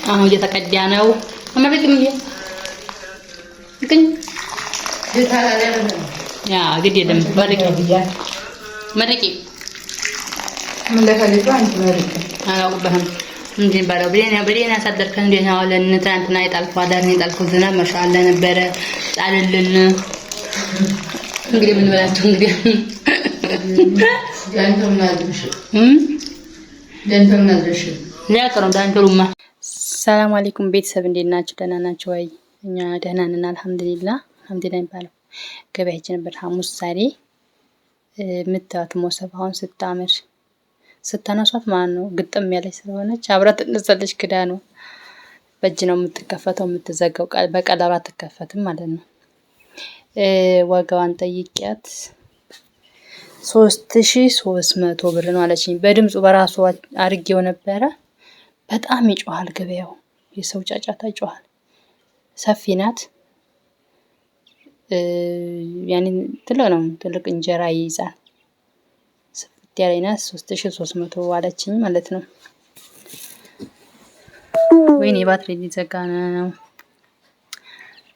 አሁን እየተቀዳ ነው። አመረቅም ይሄ ግን ያ ግድ የለም መርቂ ምን ለከሊፋ አንተ መርቂ አላውቅበህም እንዴ ባለው በሌና ያሳደርከን እንዴ ነው አለን ትናንትና የጣልኩ አዳር የጣልኩ ዝናብ ማሻአላ ነበረ ጣልልን እንግዲህ ምን በላችሁ እንግዲህ ዳንተውና አድርሽ ለያቀረው ዳንተሩማ ሰላም አለይኩም ቤተሰብ እንዴት ናችሁ? ደህና ናችሁ ወይ? እኛ ደህና ነን አልሐምዱሊላህ ይባላል። ገበያችን ነበር ሐሙስ ዛሬ ምታት ሞሰብ አሁን ስታምር ስታነሷት ማን ነው ግጥም ያለች ስለሆነች አብራት እንሰለች ክዳኑ በእጅ ነው የምትከፈተው የምትዘጋው በቀላሉ አትከፈትም ማለት ነው። ዋጋዋን ጠይቂያት 3300 ብር ነው አለችኝ። በድምጹ በራሱ አርጌው ነበረ። በጣም ይጮሃል ገበያው፣ የሰው ጫጫታ ይጮሃል። ሰፊ ናት። ያኔ ትልቅ እንጀራ ይይዛል። ሰፊ ያለ ናት 3300 አለችኝ ማለት ነው። ወይኔ ባትሪ ሊዘጋ ነው።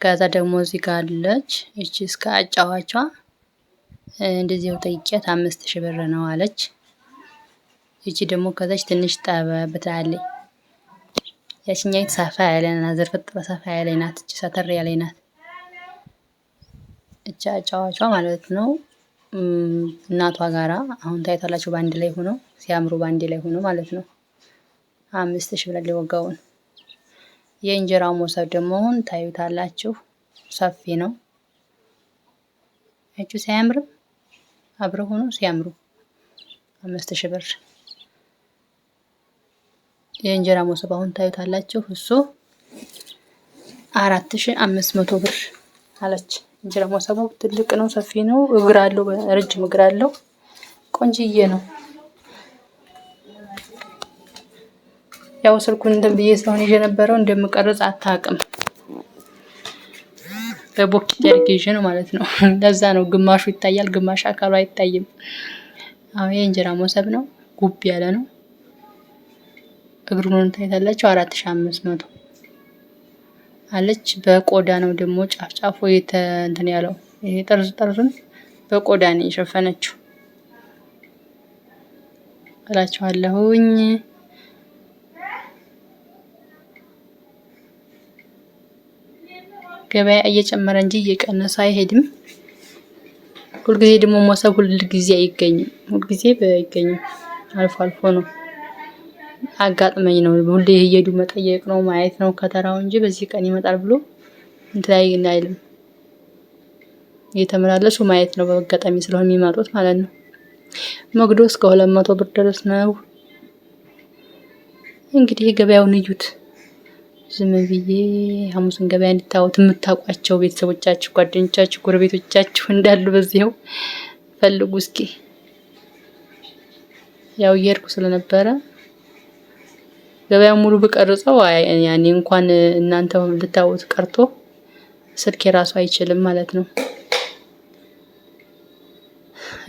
ከዛ ደግሞ እዚህ ጋር አለች እቺ እስከ አጫዋቿ እንደዚህ ጠይቂያት 5000 ብር ነው አለች። እቺ ደግሞ ከዛች ትንሽ ጠበብ ትላለች። ያቺኛይት ሰፋ ያለ ናት፣ ዘርፈጥ ሰፋ ያለ ናት። እቺ ሰተር ያለ ናት። እቺ አጫዋቿ ማለት ነው። እናቷ ጋራ አሁን ታይታላችሁ ባንድ ላይ ሆኖ ሲያምሩ ባንድ ላይ ሆኖ ማለት ነው። 5000 ብር ሊወጋውን የእንጀራው ሞሰብ ደግሞ ታዩታላችሁ ሰፊ ነው። እቺ ሲያምር አብረው ሆኖ ሲያምሩ 5000 ብር የእንጀራ ሞሰብ አሁን ታዩታላችሁ እሱ 4500 ብር አለች። እንጀራ ሞሰቡ ትልቅ ነው ሰፊ ነው እግር አለው ረጅም እግር አለው ቆንጅዬ ነው። ያው ስልኩን እንደብዬ ስለሆነ የነበረው እንደምቀርጽ አታውቅም በቦክስ ያርጌሽ ነው ማለት ነው። ለዛ ነው ግማሹ ይታያል ግማሽ አካሉ አይታይም። አሁን የእንጀራ ሞሰብ ነው ጉብ ያለ ነው። እግሩን ታይታላችሁ 4500 አለች። በቆዳ ነው ደግሞ ጫፍ ጫፉ እንትን ያለው ይሄ ጠርዙን በቆዳ ነው የሸፈነችው እላችኋለሁኝ። ገበያ እየጨመረ እንጂ እየቀነሰ አይሄድም። ሁልጊዜ ደግሞ ሞሰብ ሁልጊዜ አይገኝም። ሁልጊዜ አይገኝም፣ አልፎ አልፎ ነው። አጋጥመኝ ነው ሁሌ እየሄዱ መጠየቅ ነው ማየት ነው ከተራው እንጂ በዚህ ቀን ይመጣል ብሎ እንትላይ አይልም። እየተመላለሱ ማየት ነው በአጋጣሚ ስለሆነ የሚመጡት ማለት ነው። መግዶ እስከ 200 ብር ድረስ ነው። እንግዲህ ገበያውን እዩት። ዝም ብዬ ሐሙስን ገበያ እንድታዩት የምታውቋቸው ቤተሰቦቻችሁ፣ ጓደኞቻችሁ፣ ጎረቤቶቻችሁ እንዳሉ በዚህው ፈልጉ እስኪ። ያው እየሄድኩ ስለነበረ ገበያው ሙሉ በቀርጸው ያኔ እንኳን እናንተ ልታዩት ቀርቶ ስልክ የራሱ አይችልም ማለት ነው።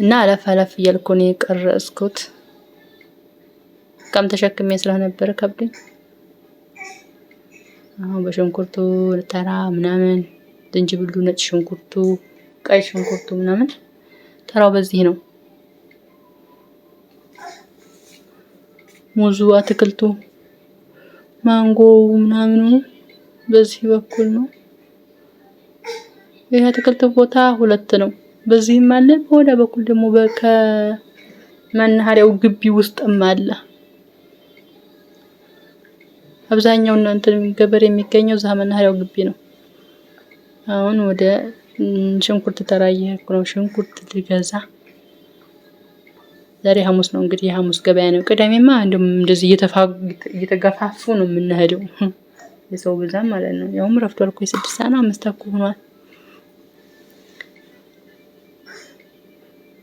እና አለፍ እያልኩ ነው የቀረጽኩት። ቀም ተሸክሜ ስለነበር ከብዶኝ አሁን በሽንኩርቱ ተራ ምናምን ዝንጅብሉ፣ ነጭ ሽንኩርቱ፣ ቀይ ሽንኩርቱ ምናምን ተራው በዚህ ነው። ሙዙ፣ አትክልቱ፣ ማንጎ ምናምኑ በዚህ በኩል ነው። ይሄ አትክልት ቦታ 2 ነው። በዚህም አለ በወዳ በኩል ደግሞ በመናኸሪያው ግቢ ውስጥም አለ። አብዛኛው እናንተ ገበሬ የሚገኘው እዛ መናኸሪያው ግቢ ነው። አሁን ወደ ሽንኩርት ተራየ ነው። ሽንኩርት ልገዛ ዛሬ ሐሙስ ነው እንግዲህ የሐሙስ ገበያ ነው። ቅዳሜማ እንደዚህ እየተገፋፉ ነው የምንሄደው የሰው ብዛት ማለት ነው። ያውም ረፍቷል እኮ 6 ሰዓት 5 ተኩል ሆኗል።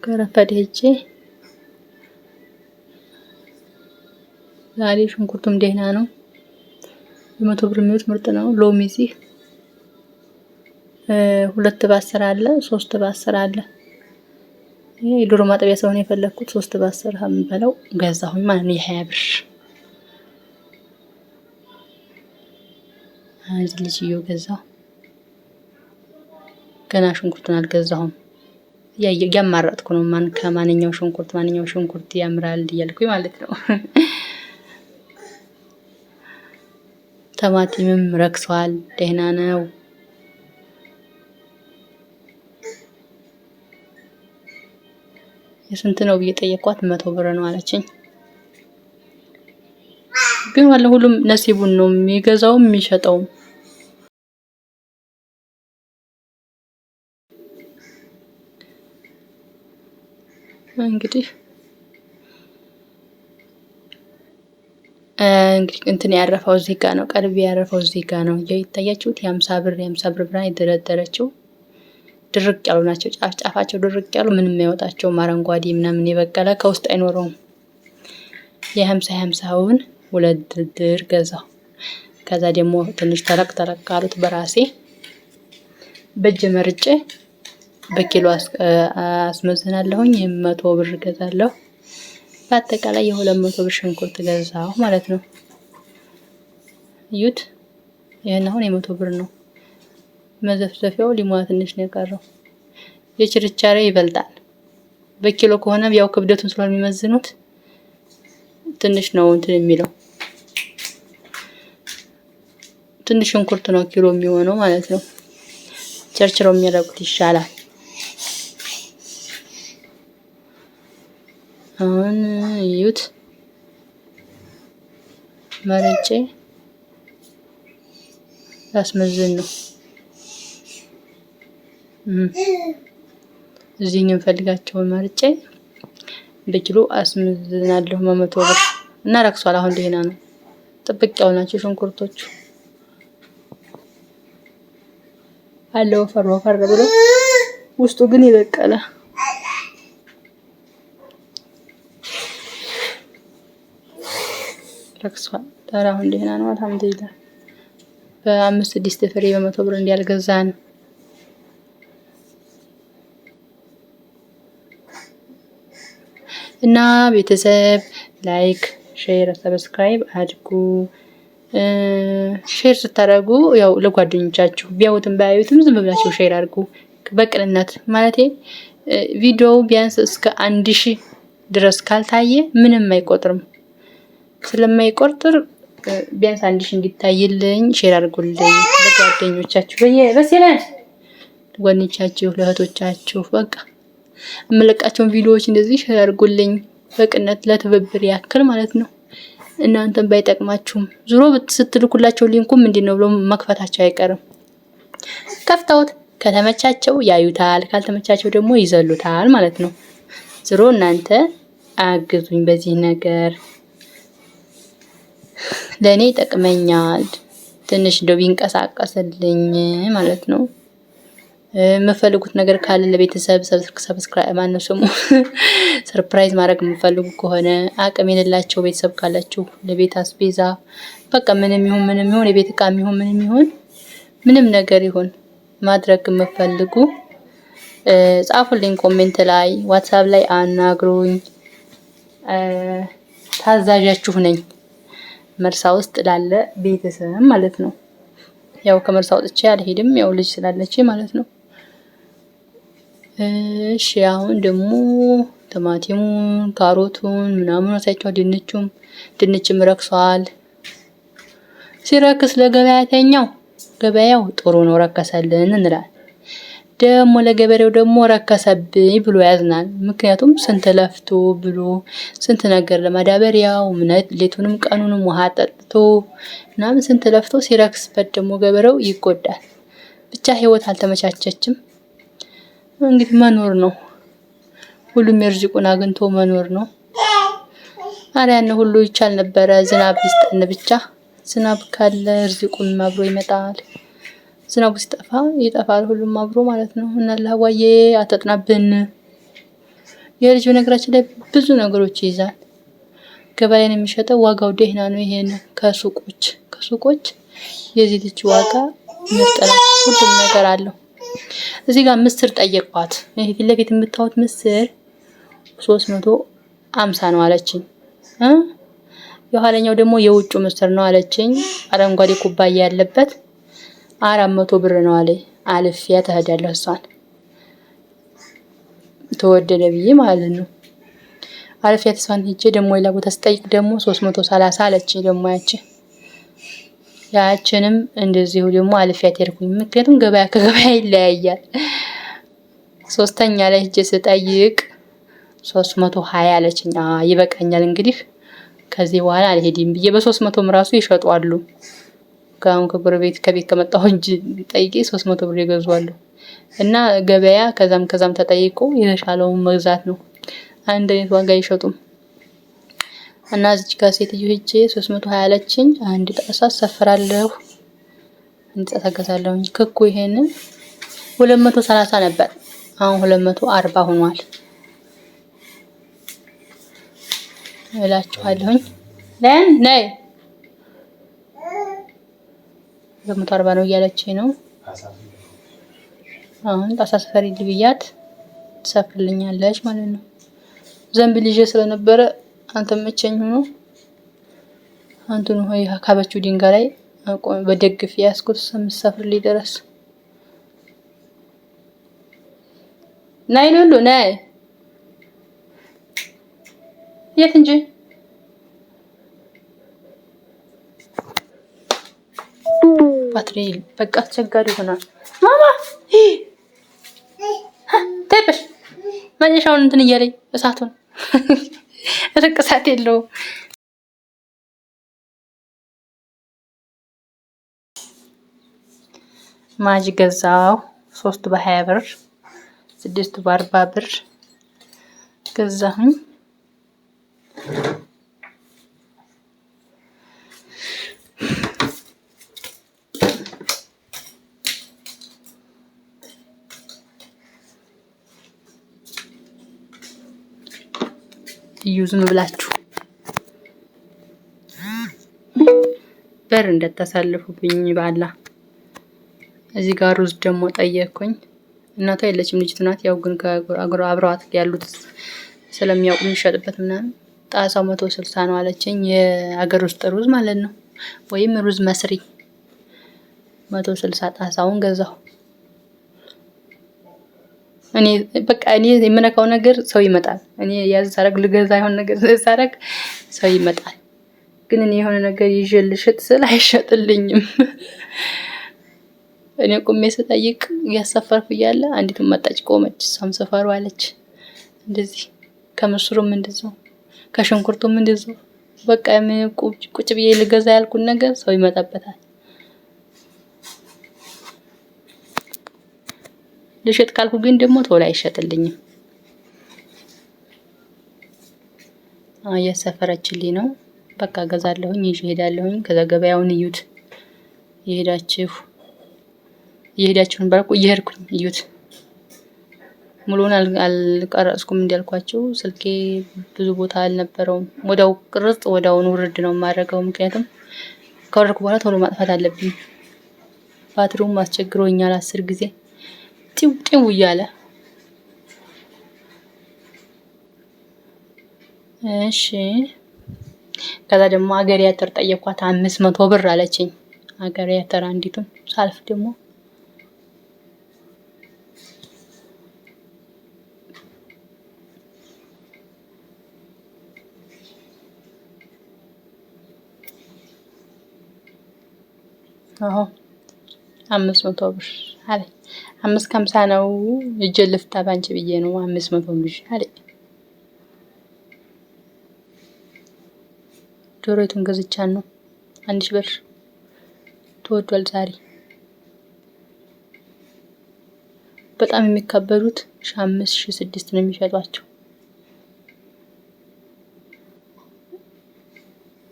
ከረፈደ ሄጄ ዛሬ ሽንኩርቱም ደህና ነው። 100 ብር የሚወጥ ምርጥ ነው። ሎሚ እዚህ 2 በ10 አለ፣ 3 በ10 አለ። ይሄ የዶሮ ማጠቢያ ስለሆነ የፈለኩት 3 በ10 በለው ገዛሁኝ ማለት ነው። የ20 ብር እዚህ ልጅ ገዛው። ገና ሽንኩርቱን አልገዛሁም። ያማራጥኩ ነው ማንኛው ሽንኩርት ያምራል እያልኩኝ ማለት ነው። ቲማቲምም ረክሷል፣ ደህና ነው። የስንት ነው ብዬ ጠየኳት። 100 ብር ነው አለችኝ። ግን ወለ ሁሉም ነሲቡን ነው የሚገዛውም የሚሸጠውም። እንግዲህ እንትን ያረፈው እዚህ ጋር ነው። ቀልቢ ያረፈው እዚህ ጋር ነው። ይታያችሁት? የ50 ብር ብራ የደረደረችው ድርቅ ያሉ ናቸው። ጫፋቸው ድርቅ ያሉ ምንም የማይወጣቸው አረንጓዴ ምናምን የበቀለ ከውስጥ አይኖረውም። የ50ውን 2 ድር ገዛው። ከዛ ደግሞ ትንሽ ተለቅ አሉት በራሴ በእጅ መርጬ በኪሎ አስመዝናለሁኝ። 100 ብር ገዛለሁ። በአጠቃላይ የ200 ብር ሽንኩርት ገዛው ማለት ነው። እዩት። ይሄን አሁን 100 ብር ነው። መዘፍዘፊያው ሊሞላ ትንሽ ነው የቀረው። የችርቻሬ ይበልጣል። በኪሎ ከሆነ ያው ክብደቱን ስለሚመዝኑት ትንሽ ነው እንትን የሚለው። ትንሽ ሽንኩርት ነው ኪሎ የሚሆነው ማለት ነው። ቸርችረው የሚያደርጉት ይሻላል። አሁን እዩት። መርጬ አስመዝን ነው። እዚህ የምፈልጋቸውን መርጬ በኪሎ አስመዝናለሁ። 100 ብር እና ረክሷል። አሁን ደህና ነው። ጥብቅ ያው ናቸው ሽንኩርቶቹ። አለው ወፈር ብሎ ውስጡ ግን ይበቀለ። ረክሷል። አሁን ደህና ነው። አልሐምዱሊላህ። በ5-6 ፍሬ 100 ብር እንዲያልገዛን እና ቤተሰብ ላይክ፣ ሼር፣ ሰብስክራይብ አድርጉ። ሼር ስታደርጉ ያው ለጓደኞቻችሁ ቢያዩትም ባያዩትም ዝም ብላችሁ ሼር አድርጉ። በቅንነት ማለቴ ቪዲዮው ቢያንስ እስከ 1000 ድረስ ካልታየ ምንም አይቆጥርም። ስለማይቆጥር ቢያንስ 1000 እንዲታይልኝ ሼር አድርጉልኝ ለጓደኞቻችሁ፣ በየበሰለን ጓደኞቻችሁ፣ ለእህቶቻችሁ በቃ እመለቃቸውን ቪዲዮዎች እንደዚህ ሼር አድርጉልኝ። በቅንነት ለትብብር ያክል ማለት ነው። እናንተም ባይጠቅማችሁም ዙሮ ስትልኩላቸው ሊንኩም ምንድነው ብሎ መክፈታቸው አይቀርም። ከፍተውት ከተመቻቸው ያዩታል፣ ካልተመቻቸው ደግሞ ይዘሉታል ማለት ነው። ዙሮ እናንተ አግዙኝ በዚህ ነገር፣ ለኔ ይጠቅመኛል። ትንሽ እንደው ቢንቀሳቀስልኝ ማለት ነው። የምፈልጉት ነገር ካለ ለቤተሰብ ሰብስክራይብ ማነው ስሙ ሰርፕራይዝ ማድረግ የምፈልጉ ከሆነ አቅም የሌላቸው ቤተሰብ ካላችሁ ለቤት አስቤዛ በቃ ምንም ይሁን የቤት ዕቃ ምንም ነገር ይሁን ማድረግ የምፈልጉ ጻፉልኝ ኮሜንት ላይ፣ ዋትስአፕ ላይ አናግሩኝ። ታዛዣችሁ ነኝ። መርሳ ውስጥ ላለ ቤተሰብ ማለት ነው። ያው ከመርሳ ወጥቼ አልሄድም፣ ያው ልጅ ስላለች ማለት ነው። እሺ አሁን ደግሞ ቲማቲሙን፣ ካሮቱን ምናምን አሳይቻለሁ። ድንችም ረክሷል። ሲረክስ ለገበያተኛው ገበያው ጥሩ ነው ረከሰልን እንላለን። ደግሞ ለገበሬው ደግሞ ረከሰብኝ ብሎ ያዝናል። ምክንያቱም ስንት ለፍቶ ብሎ ስንት ነገር ለማዳበሪያው ሌቱንም ቀኑንም ውሃ ጠጥቶ ምናምን ስንት ለፍቶ ሲረክስበት ደግሞ ገበሬው ይጎዳል። ብቻ ህይወት አልተመቻቸችም። እንግዲህ መኖር ነው። ሁሉም የርዝቁን አግኝቶ መኖር ነው። አሪያን ሁሉ ይቻል ነበረ። ዝናብ ይስጠን ብቻ። ዝናብ ካለ ርዝቁን አብሮ ይመጣል። ዝናቡ ሲጠፋ ይጠፋል ሁሉም አብሮ ማለት ነው። እና ለህዋዬ አተጥናብን። የልጅ ነገራችን ላይ ብዙ ነገሮች ይይዛል። ገበያ ላይ የሚሸጠው ዋጋው ደህና ነው። ይሄን ከሱቆች የዚህ ልጅ ዋጋ ምርጥ ነው። ሁሉም ነገር አለው። እዚህ ጋር ምስር ጠየቅኳት። ይሄ ፊት ለፊት የምታዩት ምስር 350 ነው አለችኝ። የኋለኛው ደግሞ የውጭ ምስር ነው አለችኝ። አረንጓዴ ኩባያ ያለበት 400 ብር ነው አለኝ። አልፌያ ትሄዳለህ እሷን ተወደደ ብዬ ማለት ነው። አልፌያ እሷን ሄጄ ደግሞ ሌላ ቦታ ስጠይቅ ደግሞ 330 አለች። ደግሞ ያችንም እንደዚሁ ደግሞ አልፌያት ሄድኩኝ። ምክንያቱም ገበያ ከገበያ ይለያያል። ሶስተኛ ላይ ሄጄ ስጠይቅ 320 አለችኝ። ይበቃኛል እንግዲህ ከዚህ በኋላ አልሄድም ብዬ በ300 ራሱ ይሸጧሉ። ከጎረቤት ከቤት ከመጣሁ እንጂ ጠይቄ 300 ብር ይገዛሉ። እና ገበያ ከዛም ተጠይቆ የተሻለውን መግዛት ነው። አንድ አይነት ዋጋ አይሸጡም። እና እዚች ጋር ሴትዮ ሄጄ 320 አለችኝ። አንድ ጣሳ ሰፍራለሁ። አንድ ጣሳ ገዛለሁኝ። ክኩ ይሄንን 230 ነበር። አሁን 240 ሆኗል እላችኋለሁኝ። ነይ 240 ነው እያለችኝ ነው። አሁን ጣሳ ሰፈሪልኝ ብያት ትሰፍርልኛለች ማለት ነው። ዘንቢል ይዤ ስለነበረ አልተመቸኝ ሆኖ አንቱን ሆይ ካበችው ድንጋይ ላይ በደግፍ ያስኩት እስከምትሰፍርልኝ ድረስ። ናይ ሉሉ ናይ የት እንጂ ባትሪ በቃ አስቸጋሪ ሆኗል። ማማ ተይበሽ መጨረሻውን እንትን እያለኝ እሳቱን ርቅሳት የለውም። ማጅ ገዛው 3 በ20 ብር 6 በ40 ብር ገዛሁኝ። ዝም ብላችሁ በር እንደተሳለፉብኝ ባላ። እዚህ ጋር ሩዝ ደግሞ ጠየቅኩኝ። እናቷ የለችም ልጅቱ ናት። ያው ግን አብረዋት ያሉት ስለሚያውቁ የሚሸጥበት ምናምን ጣሳው 160 ነው አለችኝ። የአገር ውስጥ ሩዝ ማለት ነው፣ ወይም ሩዝ መስሪ 160 ጣሳውን ገዛሁ። እኔ የምነካው ነገር ሰው ይመጣል። እኔ ያዝ ሳረግ ልገዛ ይሆን ነገር ሳረግ ሰው ይመጣል። ግን እኔ የሆነ ነገር ይዤ ልሽጥ ስል አይሸጥልኝም። እኔ ቁሜ ስጠይቅ ያሰፈርኩ እያለ አንዲቱ መጣች ቆመች። እሷም ሰፈሩ አለች። እንደዚህ ከምስሩም እንደዛው ከሽንኩርቱም እንደዛው በቃ ቁጭ ብዬ ልገዛ ያልኩን ነገር ሰው ይመጣበታል። ልሽጥ ካልኩ ግን ደግሞ ቶሎ አይሸጥልኝም። እያሰፈረችልኝ ነው። በቃ ገዛለሁኝ ይዤ ሄዳለሁኝ። ከዛ ገበያውን እዩት እየሄዳችሁ ባልኩ እየሄድኩኝ እዩት። ሙሉውን አልቀረጽኩም እንዳልኳችሁ ስልኬ ብዙ ቦታ አልነበረውም። ወዳው ቅርጽ ወዳውን ውርድ ነው የማደርገው። ምክንያቱም ከወረድኩ በኋላ ቶሎ ማጥፋት አለብኝ። ባትሪውም አስቸግሮኛል 10 ጊዜ ጢው እያለ። እሺ ከዛ ደግሞ አገር ያተር ጠየኳት 500 ብር አለችኝ። አገር ያተር አንዲቱን ሳልፍ ደግሞ አዎ 500 ብር አለኝ። 550 ነው እጄ ልፍታ ባንቺ ብዬ ነው 500 ብር አለኝ። ዶሮቱን ገዝቻን ነው 1000 ብር ተወዷል ዛሬ። በጣም የሚከበሩት 5 6 ነው የሚሸጧቸው።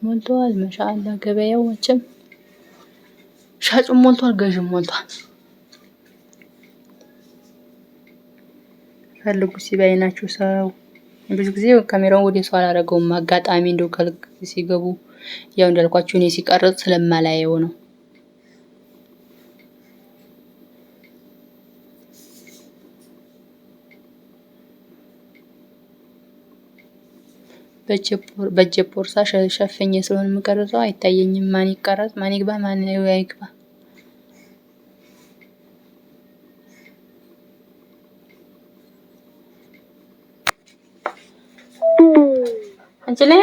ሞልቷል ማሻአላ ገበያው መቼም ሻጩም ሞልቷል፣ ገዥም ሞልቷል። ፈልጉ ሲባይናችሁ ሰው ብዙ ጊዜ ካሜራውን ወደ ሰው አላደረገውም። አጋጣሚ እንደው ከልክ ሲገቡ ያው እንዳልኳችሁ እኔ ሲቀርጽ ስለማላየው ነው። በእጄ ቦርሳ ሸፍኜ ስለሆነ የምቀርጸው አይታየኝም። ማን ይቀረጽ ማን ይግባ ማን አይግባ አንቺ ነህ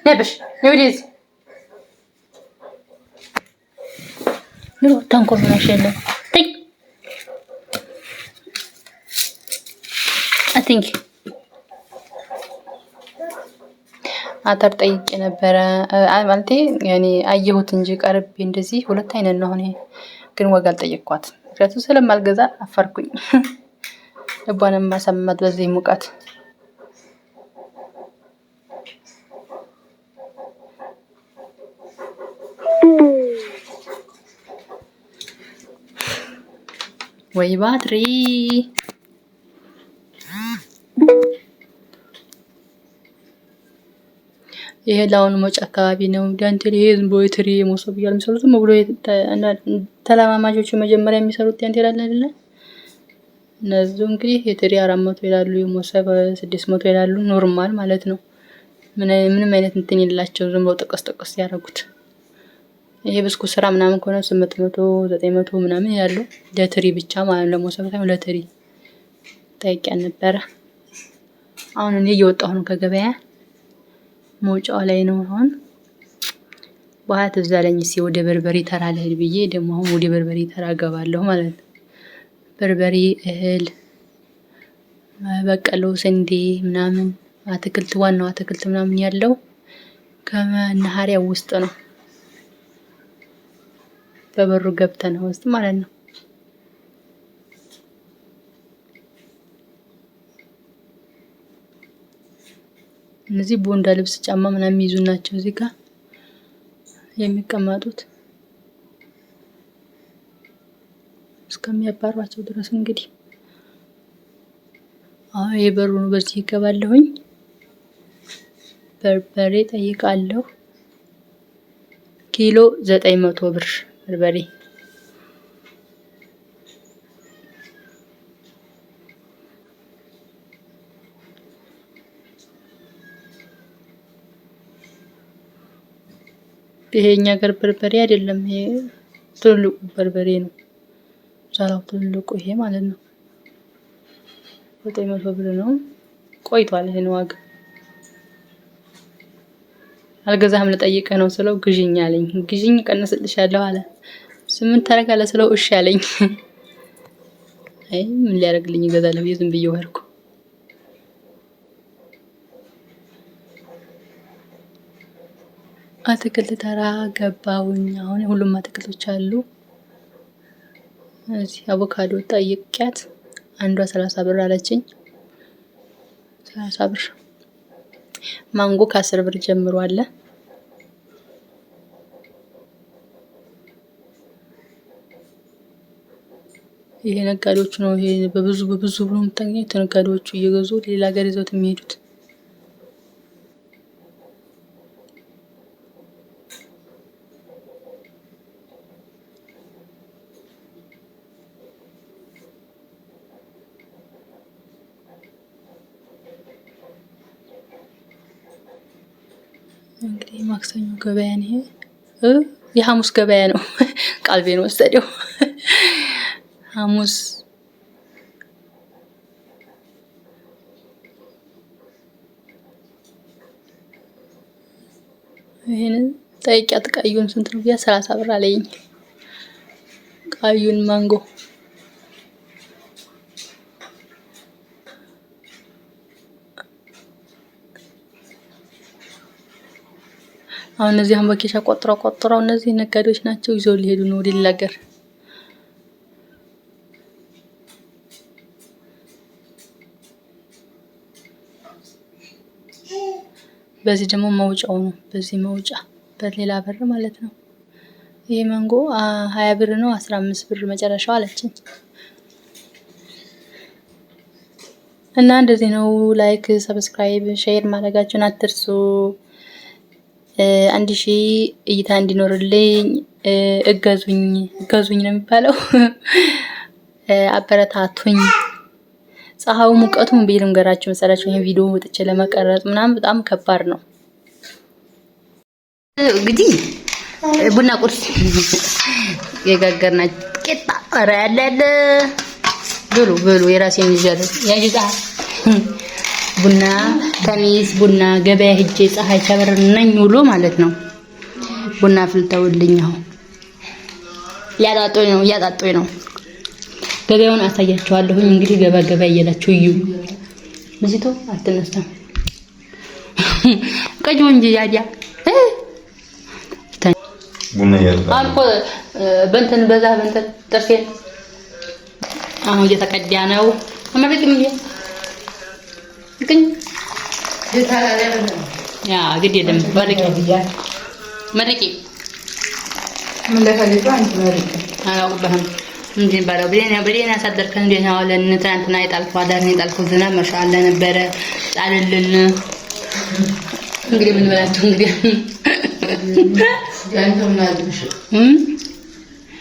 ነብሽ ይወዲዝ ነው ታንኮል ማሽን ቲክ I think አተር ጠይቄ ነበረ ማለቴ ያኔ አየሁት እንጂ ቀርቤ እንደዚህ ሁለት አይነት ነው። እኔ ግን ወጋ አልጠየቅኳት ምክንያቱም ስለማልገዛ አፈርኩኝ። ልቧንም ማሰማት በዚህ ሙቀት ወይ ባትሪ ይሄ ላውን ሞጭ አካባቢ ነው ዳንቴል። ይሄ ዝም ብሎ የትሪ ሞሶብ ይያል የሚሰሩት ዝም ብሎ ተለማማጆቹ መጀመሪያ የሚሰሩት ዳንቴል አለ አይደለ? እነዚህ እንግዲህ የትሪ 400 ይላሉ፣ የሞሶብ 600 ይላሉ። ኖርማል ማለት ነው። ምንም አይነት እንትን የላቸው ዝም ብሎ ጠቀስ ያደረጉት። ይሄ ብስኩት ስራ ምናምን ከሆነ 800 900 ምናምን ያሉ ለትሪ ብቻ ማለት ነው። ለሞሶብ ሳይሆን ለትሪ ጠይቄ ነበረ። አሁን እኔ እየወጣሁ ነው ከገበያ መውጫው ላይ ነው። አሁን በኋላ ትዝ አለኝ እስኪ ወደ በርበሬ ተራ ልሄድ ብዬ ደግሞ አሁን ወደ በርበሬ ተራ ገባለሁ ማለት ነው። በርበሬ፣ እህል፣ በቀሎ፣ ስንዴ ምናምን አትክልት፣ ዋናው አትክልት ምናምን ያለው ከመናኸሪያው ውስጥ ነው። በበሩ ገብተን ውስጥ ማለት ነው። እነዚህ ቦንዳ ልብስ ጫማ ምናምን የሚይዙ ናቸው እዚህ ጋር የሚቀመጡት እስከሚያባሯቸው ድረስ እንግዲህ አሁን የበሩ ነው። በዚህ ይገባለሁኝ። በርበሬ ጠይቃለሁ። ኪሎ 900 ብር በርበሬ። ይሄኛ ገር በርበሬ አይደለም፣ ይሄ ትልቁ በርበሬ ነው። ዛራው ትልቁ ይሄ ማለት ነው። 900 ብር ነው። ቆይቷል ይሄን ዋጋ። አልገዛህም ልጠይቅህ ነው ስለው ግዢኝ አለኝ። ግዢኝ ቀንስልሻለሁ አለ። 8 ታረጋለህ ስለው እሺ አለኝ። አይ ምን ሊያደርግልኝ ይገዛል ብዬ ዝም ብዬ ወርኩ። አትክልት ተራ ገባሁኝ። አሁን ሁሉም አትክልቶች አሉ። እዚህ አቮካዶ ጠይቄያት አንዷ 30 ብር አለችኝ። 30 ብር። ማንጎ ከ10 ብር ጀምሮ አለ። ይሄ ነጋዴዎቹ ነው። ይሄ በብዙ ብሎ የምታገኙት ነጋዴዎቹ እየገዙ ሌላ ሀገር ይዘውት የሚሄዱት። እንግዲህ ማክሰኞ ገበያ ነው። የሐሙስ ገበያ ነው። ቃልቤን ወሰደው። ሐሙስ ይሄንን ጠይቂያት ቀዩን ስንት ነው ብያ 30 ብር አለኝ። ቀዩን ማንጎ አሁን እነዚህ አንበኬሻ ቆጥረው እነዚህ ነጋዴዎች ናቸው። ይዘው ሊሄዱ ነው ወደ ሌላ ሀገር። በዚህ ደግሞ መውጫው ነው። በዚህ መውጫ በሌላ በር ማለት ነው። ይሄ ማንጎ 20 ብር ነው። 15 ብር መጨረሻው አለችኝ። እና እንደዚህ ነው። ላይክ፣ ሰብስክራይብ፣ ሼር ማድረጋችሁን አትርሱ። 1000 እይታ እንዲኖርልኝ እገዙኝ ነው የሚባለው። አበረታቱኝ። ፀሐዩ ሙቀቱ ምን ቢልም ገራችሁ መሰላችሁ። ይሄን ቪዲዮ ወጥቼ ለመቀረጽ ምናምን በጣም ከባድ ነው። እንግዲህ ቡና ቁርስ የጋገርና ቂጣ ያለ ብሉ የራሴን ይዣለሁ። ያጅታ ቡና ከሚስ ቡና ገበያ ሄጄ ፀሐይ ከበረነኝ ውሎ ማለት ነው። ቡና ፍልተውልኝ አሁን ያጣጦኝ ነው። ገበያውን አሳያችኋለሁኝ። እንግዲህ ገባ እያላችሁ እዩ። ምዚቶ አትነሳም ቀጆ እንጂ ያዲያ ቡና ያጣ አልኮ በእንትን ጥርሴን አሁን እየተቀዳ ነው። አመረቅም ይሄ ግን ያ ግድ የለም መርቂ ምን ለከሊፋ አንተ መርቂ አላውቅበትም እንዴ ባለው ብሌን ያሳደርከን እንዴ ነው አለን። ትናንትና የጣልፈው አዳርን የጣልፈው ዝናብ ማሻአላ ነበረ ጣልልን። እንግዲህ ምን በላችሁ እንግዲህ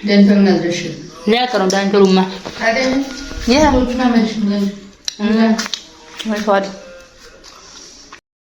ዳንተም ናድርሽ ሊያቀረው ዳንተሩማ አይደል? ያ ቡና መልሽ ማለት